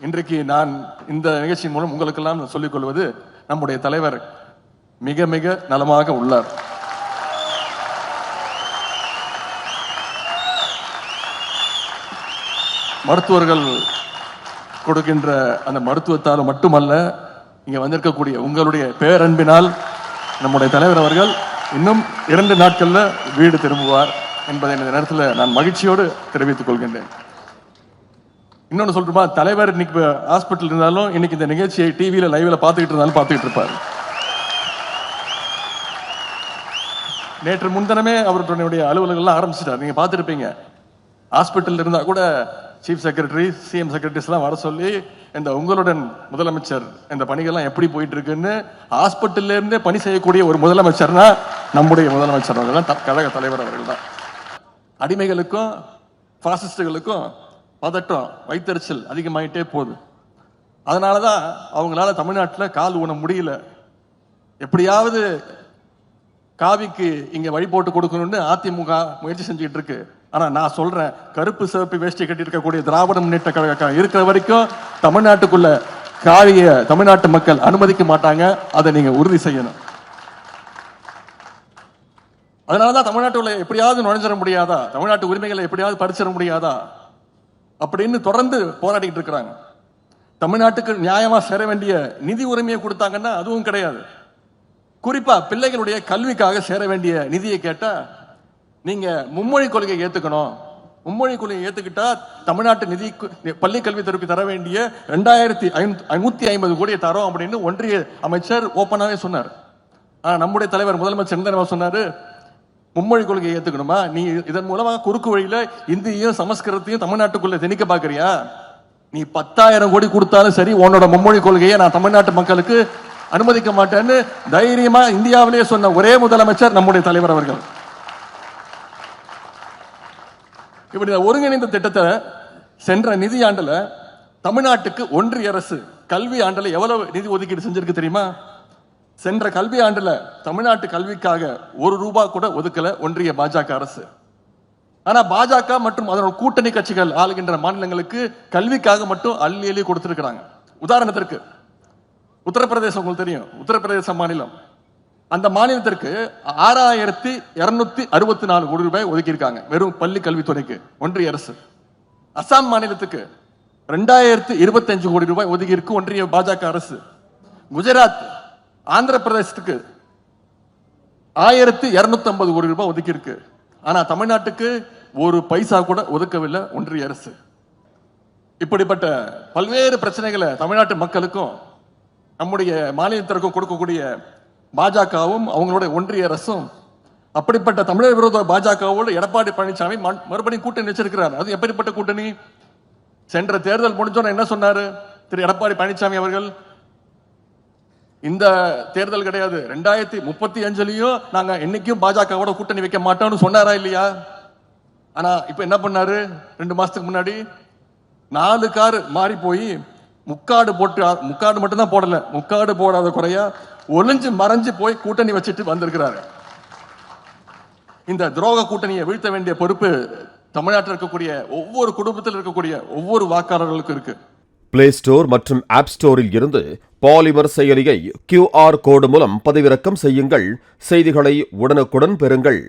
இன்றைக்கு நான் இந்த நிகழ்ச்சியின் மூலம் உங்களுக்கெல்லாம் சொல்லிக் கொள்வது, நம்முடைய தலைவர் மிக மிக நலமாக உள்ளார். மருத்துவர்கள் கொடுக்கின்ற அந்த மருத்துவத்தால் மட்டுமல்ல, இங்க வந்திருக்கக்கூடிய உங்களுடைய பேரன்பினால் நம்முடைய தலைவர் அவர்கள் இன்னும் 2 நாட்கள்ல வீடு திரும்புவார் என்பதை இந்த நேரத்தில் நான் மகிழ்ச்சியோடு தெரிவித்துக் கொள்கின்றேன். இன்னொன்னு சொல்றோமா, தலைவர் இன்னைக்கு ஹாஸ்பிட்டல் இருந்தாலும் இன்னைக்கு இந்த நிகழ்ச்சியை டிவியில லைவ்ல பார்த்துக்கிட்டு இருந்தாலும் பார்த்துக்கிட்டு இருப்பார். நேற்று முன்தினமே அவருடைய அலுவலகங்கள்லாம் ஆரம்பிச்சிட்டார். நீங்க பார்த்துருப்பீங்க. ஹாஸ்பிட்டல் இருந்தா கூட சீஃப் செக்ரட்டரி, சிஎம் செக்ரட்டரிஸ் எல்லாம் வர சொல்லி இந்த உங்களுடன் முதலமைச்சர் இந்த பணிகள்லாம் எப்படி போயிட்டு இருக்குன்னு ஹாஸ்பிட்டல்ல இருந்தே பணி செய்யக்கூடிய ஒரு முதலமைச்சர்னா நம்முடைய முதலமைச்சர் அவர்கள் தான், கழக தலைவர் அவர்கள் தான். அடிமைகளுக்கும் பாசிஸ்டுகளுக்கும் பதட்டம், வைத்தறிச்சல் அதிகமாயிட்டே போகுது. அதனாலதான் அவங்களால தமிழ்நாட்டில் கால் ஊன முடியல. எப்படியாவது காவிக்கு இங்க வழி போட்டு கொடுக்கணும்னு அதிமுக முயற்சி செஞ்சுக்கிட்டு இருக்கு. ஆனா நான் சொல்றேன், கருப்பு சிவப்பு வேஷ்டி கட்டி இருக்கக்கூடிய திராவிட முன்னேற்ற கழகம் இருக்கிற வரைக்கும் தமிழ்நாட்டுக்குள்ள காவிய தமிழ்நாட்டு மக்கள் அனுமதிக்க மாட்டாங்க. அதை நீங்க உறுதி செய்யணும். அதனாலதான் தமிழ்நாட்டுல எப்படியாவது நுழைஞ்சிட முடியாதா, தமிழ்நாட்டு உரிமைகளை எப்படியாவது பறிச்சிட முடியாதா அப்படின்னு தொடர்ந்து போராடிட்டு இருக்கிறாங்க. தமிழ்நாட்டுக்கு நியாயமா சேர வேண்டிய நிதி உரிமையை கொடுத்தாங்கன்னா அதுவும் கிடையாது. குறிப்பா பிள்ளைகளுடைய கல்விக்காக சேர வேண்டிய நிதியை கேட்டா, நீங்க மும்மொழி கொள்கையை ஏத்துக்கணும், மும்மொழி கொள்கையை ஏத்துக்கிட்டா தமிழ்நாட்டு நிதி பள்ளி கல்வி திருப்பி தர வேண்டிய 2550 கோடியை தரோம் அப்படின்னு ஒன்றிய அமைச்சர் ஓப்பனாவே சொன்னார். நம்முடைய தலைவர் முதலமைச்சர் என்ன சொன்னாரு, மும்மொழி கொள்கையை ஏத்துக்கணுமா, நீ இதன் மூலமா குறுக்கு வழியில இந்தியையும் சமஸ்கிருதத்தையும் தமிழ்நாட்டுக்குள்ள திணிக்க பாக்குறியா, நீ 10,000 கோடி கொடுத்தாலும் சரி உன்னோட மும்மொழி கொள்கையை நான் தமிழ்நாட்டு மக்களுக்கு அனுமதிக்க மாட்டேன்னு தைரியமா இந்தியாவிலேயே சொன்ன ஒரே முதலமைச்சர் நம்முடைய தலைவர் அவர்கள். இப்படி ஒருங்கிணைந்த திட்டத்தை சென்ற நிதி ஆண்டுல தமிழ்நாட்டுக்கு ஒன்றிய அரசு கல்வி ஆண்டுல எவ்வளவு நிதி ஒதுக்கீடு செஞ்சிருக்கு தெரியுமா? சென்ற கல்வி ஆண்டுல தமிழ்நாட்டு கல்விக்காக ₹1 கூட ஒதுக்கல ஒன்றிய பாஜக அரசு. ஆனா பாஜக மற்றும் அதனோட கூட்டணி கட்சிகள் ஆளுகின்ற மாநிலங்களுக்கு கல்விக்காக மட்டும் அள்ளி அள்ளி கொடுத்திருக்கிறாங்க. உதாரணத்திற்கு உத்தரப்பிரதேசம், உங்களுக்கு தெரியும், உத்தரப்பிரதேச மாநிலம், அந்த மாநிலத்திற்கு 6264 கோடி ரூபாய் ஒதுக்கி இருக்காங்க வெறும் பள்ளி கல்வித்துறைக்கு ஒன்றிய அரசு. அசாம் மாநிலத்துக்கு 2025 கோடி ரூபாய் ஒதுக்கி இருக்கு ஒன்றிய பாஜக அரசு. குஜராத், ஆந்திர பிரதேசத்துக்கு 1250 கோடி ரூபாய் ஒதுக்கி இருக்கு. ஆனா தமிழ்நாட்டுக்கு ஒரு பைசா கூட ஒதுக்கவில்லை ஒன்றிய அரசு. இப்படிப்பட்ட பல்வேறு பிரச்சனைகளை தமிழ்நாட்டு மக்களுக்கும் நம்முடைய மாநிலத்திற்கும் கொடுக்கக்கூடிய பாஜகவும் அவங்களோட ஒன்றிய அரசும், அப்படிப்பட்ட தமிழர் விரோத பாஜகவோடு எடப்பாடி பழனிசாமி மறுபடியும் கூட்டணி வச்சிருக்கிறார். அது எப்படிப்பட்ட கூட்டணி? சென்ற தேர்தல் முடிஞ்சோன்னு என்ன சொன்னாரு திரு எடப்பாடி பழனிசாமி அவர்கள்? இந்த தேர்தல் கிடையாது, 2035லயும் நாங்க என்னைக்கும் பாஜகவோட கூட்டணி வைக்க மாட்டோம்னு சொன்னாரா இல்லையா? ஆனா இப்ப என்ன பண்ணாரு? 2 மாசத்துக்கு முன்னாடி 4 கார் மாறி போய் முக்காடு போட்டு, முக்காடு மட்டும் தான் போடல, முக்காடு போடாத குறையா ஒளிஞ்சு மறைஞ்சு போய் கூட்டணி வச்சுட்டு வந்திருக்கிறாரு. இந்த துரோக கூட்டணியை வீழ்த்த வேண்டிய பொறுப்பு தமிழ்நாட்டில் இருக்கக்கூடிய ஒவ்வொரு குடும்பத்தில் இருக்கக்கூடிய ஒவ்வொரு வாக்காளர்களுக்கும் இருக்கு. பிளே ஸ்டோர் மற்றும் ஆப் ஸ்டோரில் இருந்து பாலிமர் செயலியை QR கோடு மூலம் பதிவிறக்கம் செய்யுங்கள். செய்திகளை உடனுக்குடன் பெறுங்கள்.